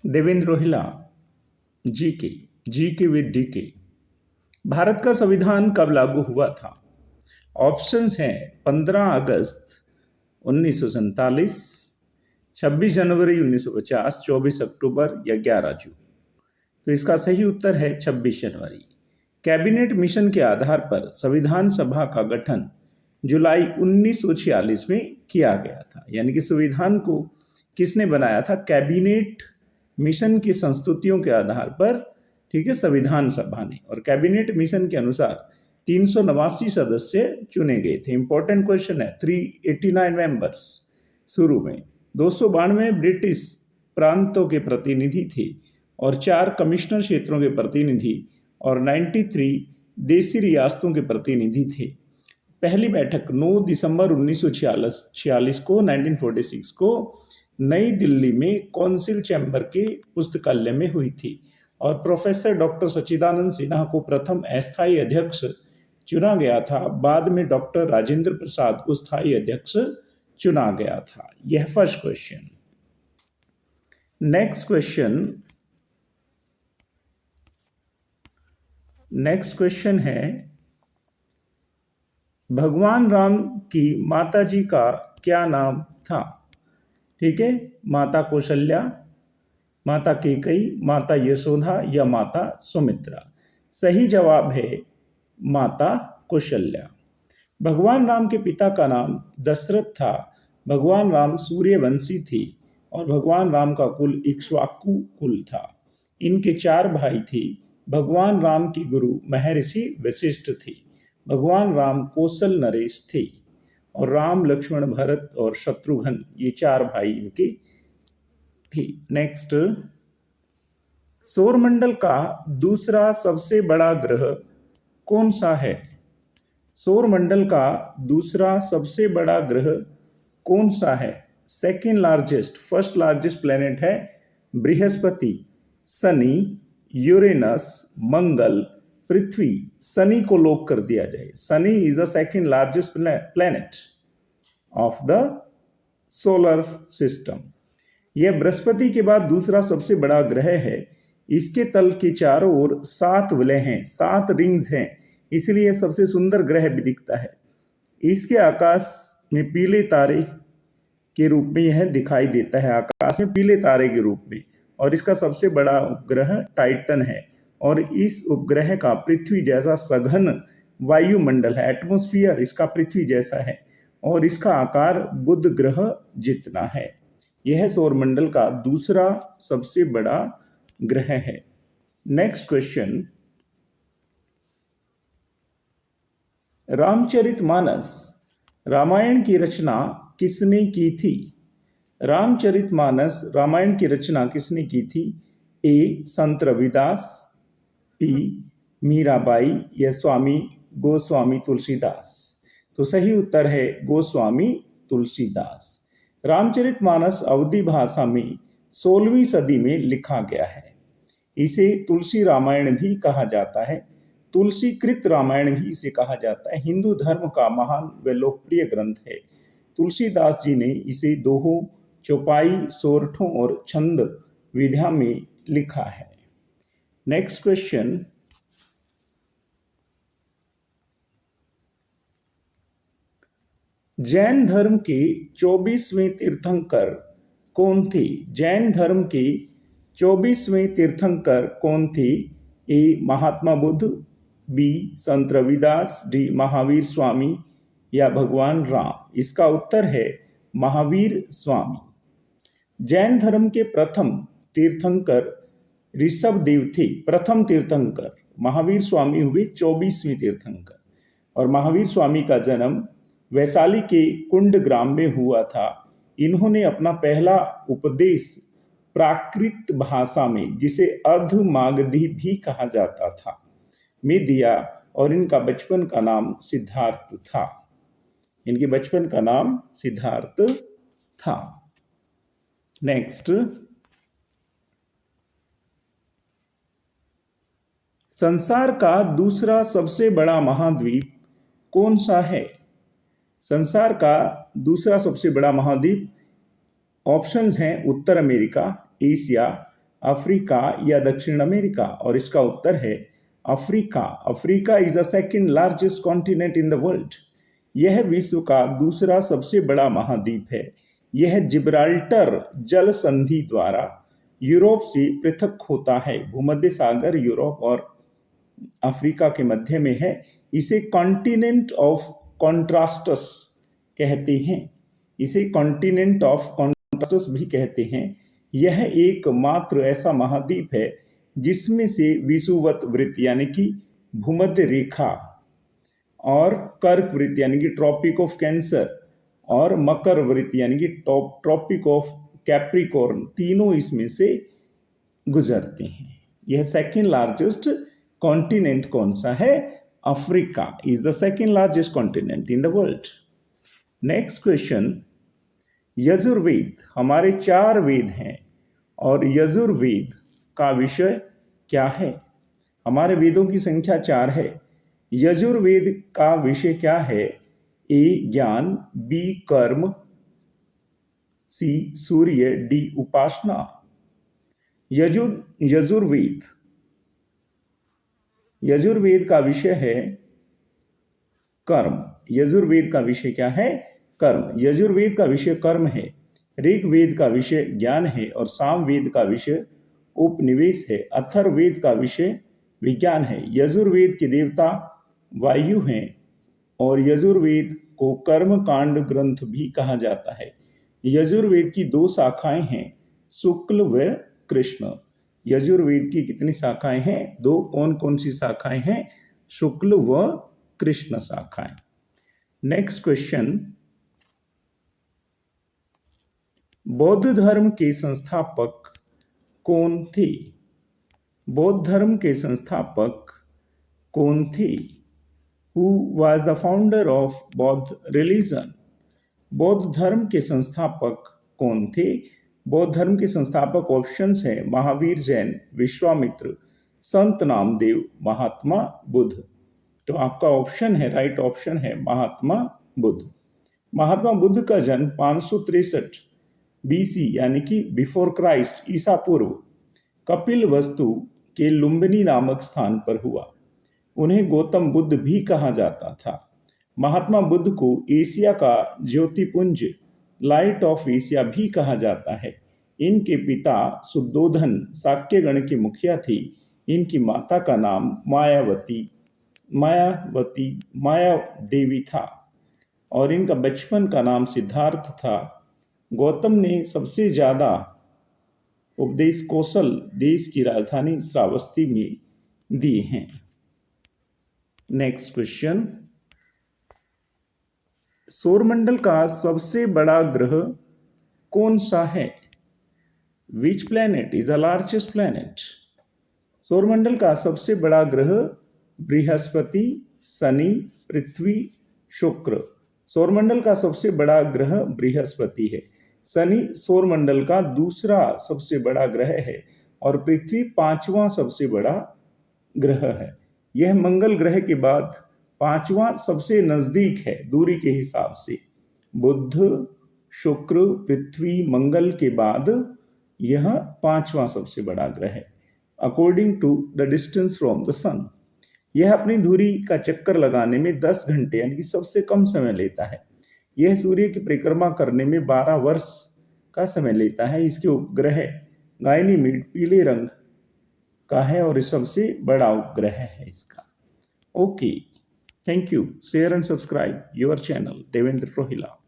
Devendra Rohila. GK, GK with DK. Bharat का संविधान कब लागू हुआ था? ऑप्शंस हैं 15 अगस्त 1947, 26 जनवरी 1950, 24 अक्टूबर या 11 जून। तो इसका सही उत्तर है 26 जनवरी। कैबिनेट मिशन के आधार पर संविधान सभा का गठन जुलाई 1946 में किया गया था। यानी कि संविधान को किसने बनाया था? कैबिनेट मिशन की संस्तुतियों के आधार पर, ठीक है, संविधान सभा ने। और कैबिनेट मिशन के अनुसार 389 सदस्य चुने गए थे। इंपॉर्टेंट क्वेश्चन है। 389 मेंबर्स शुरू में, 292 ब्रिटिश प्रांतों के प्रतिनिधि थे और 4 कमिश्नर क्षेत्रों के प्रतिनिधि और 93 देसी रियासतों के प्रतिनिधि थे। पहली बैठक 9 दिसंबर 1946 को 1946 को नई दिल्ली में कौंसिल चैम्बर के पुस्तकालय में हुई थी और प्रोफेसर डॉक्टर सच्चिदानंद सिन्हा को प्रथम अस्थायी अध्यक्ष चुना गया था। बाद में डॉक्टर राजेंद्र प्रसाद को स्थायी अध्यक्ष चुना गया था। यह फर्स्ट क्वेश्चन। नेक्स्ट क्वेश्चन है, भगवान राम की माता जी का क्या नाम था? ठीक है, माता कौशल्या, माता कैकेयी, माता यशोदा या माता सुमित्रा। सही जवाब है माता कौशल्या। भगवान राम के पिता का नाम दशरथ था। भगवान राम सूर्यवंशी थे और भगवान राम का कुल इक्ष्वाकु कुल था। इनके 4 भाई थे। भगवान राम की गुरु महर्षि वशिष्ठ थे। भगवान राम कौशल नरेश थे और राम, लक्ष्मण, भरत और शत्रुघ्न, ये 4 भाई इनके थे। नेक्स्ट, सौरमंडल का दूसरा सबसे बड़ा ग्रह कौन सा है? सौरमंडल का दूसरा सबसे बड़ा ग्रह कौन सा है? Second largest, first largest planet है बृहस्पति, शनि, यूरेनस, मंगल, पृथ्वी। शनि को लॉक कर दिया जाए। Shani is the second largest planet of the solar system. यह बृहस्पति के बाद दूसरा सबसे बड़ा ग्रह है। इसके तल के चारों ओर 7 वलय हैं, 7 रिंग्स हैं, इसलिए सबसे सुंदर ग्रह भी दिखता है। इसके आकाश में पीले तारे के रूप में यह दिखाई देता है, आकाश में पीले तारे के रूप में। और इसका सबसे बड़ा उपग्रह टाइटन है और इस उपग्रह का पृथ्वी जैसा सघन वायुमंडल है, एटमॉस्फेयर इसका पृथ्वी जैसा है और इसका आकार बुध ग्रह जितना है। यह सौरमंडल का दूसरा सबसे बड़ा ग्रह है। नेक्स्ट क्वेश्चन, रामचरितमानस रामायण की रचना किसने की थी? रामचरितमानस रामायण की रचना किसने की थी? ए. संत रविदास, बी. मीराबाई या स्वामी गोस्वामी तुलसीदास। तो सही उत्तर है गोस्वामी तुलसीदास। रामचरितमानस अवधी भाषा में 16वीं सदी में लिखा गया है। इसे तुलसी रामायण भी कहा जाता है, तुलसीकृत रामायण भी इसे कहा जाता है। हिंदू धर्म का महान व लोकप्रिय ग्रंथ है। तुलसीदास जी ने इसे दोहों, चौपाई, सोरठों और छंद विधा में लिखा है। नेक्स्ट क्वेश्चन, जैन धर्म के 24वें तीर्थंकर कौन थे? जैन धर्म के 24वें तीर्थंकर कौन थे? ए. महात्मा बुद्ध, बी. संत रविदास, डी. महावीर स्वामी या भगवान राम। इसका उत्तर है महावीर स्वामी। जैन धर्म के प्रथम तीर्थंकर ऋषभदेव थे। प्रथम तीर्थंकर महावीर स्वामी हुए 24वें तीर्थंकर और महावीर स्वामी का जन्म वैशाली के कुंड ग्राम में हुआ था। इन्होंने अपना पहला उपदेश प्राकृत भाषा में, जिसे अर्धमागधी भी कहा जाता था, में दिया और इनका बचपन का नाम सिद्धार्थ था। इनके बचपन का नाम सिद्धार्थ था। नेक्स्ट, संसार का दूसरा सबसे बड़ा महाद्वीप कौन सा है? संसार का दूसरा सबसे बड़ा महाद्वीप, ऑप्शंस हैं उत्तर अमेरिका, एशिया, अफ्रीका या दक्षिण अमेरिका? और इसका उत्तर है Africa. Africa is the second largest continent in the world. यह विश्व का दूसरा सबसे बड़ा महाद्वीप है। यह जिब्राल्टर जल संधि द्वारा यूरोप से पृथक होता है। भूमध्य सागर यूरोप और अफ्रीका के मध्य में है। इसे कॉन्टिनेंट ऑफ कॉन्ट्रास्टस कहते हैं। इसे कॉन्टिनेंट ऑफ कॉन्ट्रास्टस भी कहते हैं। यह एकमात्र ऐसा महाद्वीप है जिसमें से विषुवत वृत्त यानी कि भूमध्य रेखा और कर्क वृत्त यानी कि ट्रॉपिक ऑफ कैंसर और मकर वृत्त यानी कि ट्रॉपिक ऑफ कैप्रिकॉर्न तीनों इसमें से गुजरते हैं। यह सेकेंड लार्जेस्ट कॉन्टिनेंट कौन सा है? Africa is the second largest continent in the world. Next question, Yajurveda, हमारे 4 वेद हैं और यजुर्वेद का विषय क्या है? हमारे वेदों की संख्या 4 है। यजुर्वेद का विषय क्या है? ए ज्ञान, बी कर्म, सी सूर्य, डी उपासना। यजुर्वेद का विषय है कर्म। यजुर्वेद का विषय क्या है? कर्म। यजुर्वेद का विषय कर्म है। ऋग्वेद का विषय ज्ञान है और सामवेद का विषय उपनिवेश है। अथर्ववेद का विषय विज्ञान है। यजुर्वेद के देवता वायु हैं और यजुर्वेद को कर्म कांड ग्रंथ भी कहा जाता है। यजुर्वेद की 2 शाखाएं हैं, शुक्ल व कृष्ण। यजुर्वेद की कितनी शाखाएं हैं? 2। कौन कौन सी शाखाएं हैं? शुक्ल व कृष्ण शाखाएं। नेक्स्ट क्वेश्चन, बौद्ध धर्म के संस्थापक कौन थे? बौद्ध धर्म के संस्थापक कौन थे? Who was the founder of बौद्ध रिलीजन? बौद्ध धर्म के संस्थापक कौन थे? बौद्ध धर्म के संस्थापक ऑप्शंस हैं महावीर जैन, विश्वामित्र, संत नामदेव, महात्मा बुद्ध। तो आपका ऑप्शन है, राइट ऑप्शन है महात्मा बुद्ध। महात्मा बुद्ध का जन्म 563 BC यानी कि बिफोर क्राइस्ट, ईसा पूर्व, कपिल वस्तु के लुम्बिनी नामक स्थान पर हुआ। उन्हें गौतम बुद्ध भी कहा जाता था। महात्मा बुद्ध को एशिया का ज्योतिपुंज, लाइट ऑफ एशिया भी कहा जाता है। इनके पिता शुद्धोधन शाक्यगण के मुखिया थे। इनकी माता का नाम माया देवी था और इनका बचपन का नाम सिद्धार्थ था। गौतम ने सबसे ज्यादा उपदेश कौशल देश की राजधानी श्रावस्ती में दिए हैं। नेक्स्ट क्वेश्चन, सौरमंडल का सबसे बड़ा ग्रह कौन सा है? Which planet is the largest planet? सौरमंडल का सबसे बड़ा ग्रह बृहस्पति, शनि, पृथ्वी, शुक्र। सौरमंडल का सबसे बड़ा ग्रह बृहस्पति है। शनि सौरमंडल का दूसरा सबसे बड़ा ग्रह है और पृथ्वी 5वां सबसे बड़ा ग्रह है। यह मंगल ग्रह के बाद 5वां सबसे नजदीक है दूरी के हिसाब से। बुध, शुक्र, पृथ्वी, मंगल के बाद यह 5वां सबसे बड़ा ग्रह है according to the distance from the sun. यह अपनी धुरी का चक्कर लगाने में 10 घंटे यानी कि सबसे कम समय लेता है। यह सूर्य की परिक्रमा करने में 12 वर्ष का समय लेता है। इसके उपग्रह गायनीमीड पीले रंग का है और सबसे बड़ा उपग्रह है इसका। Okay, thank you. Share and subscribe your channel Devendra Rohilla.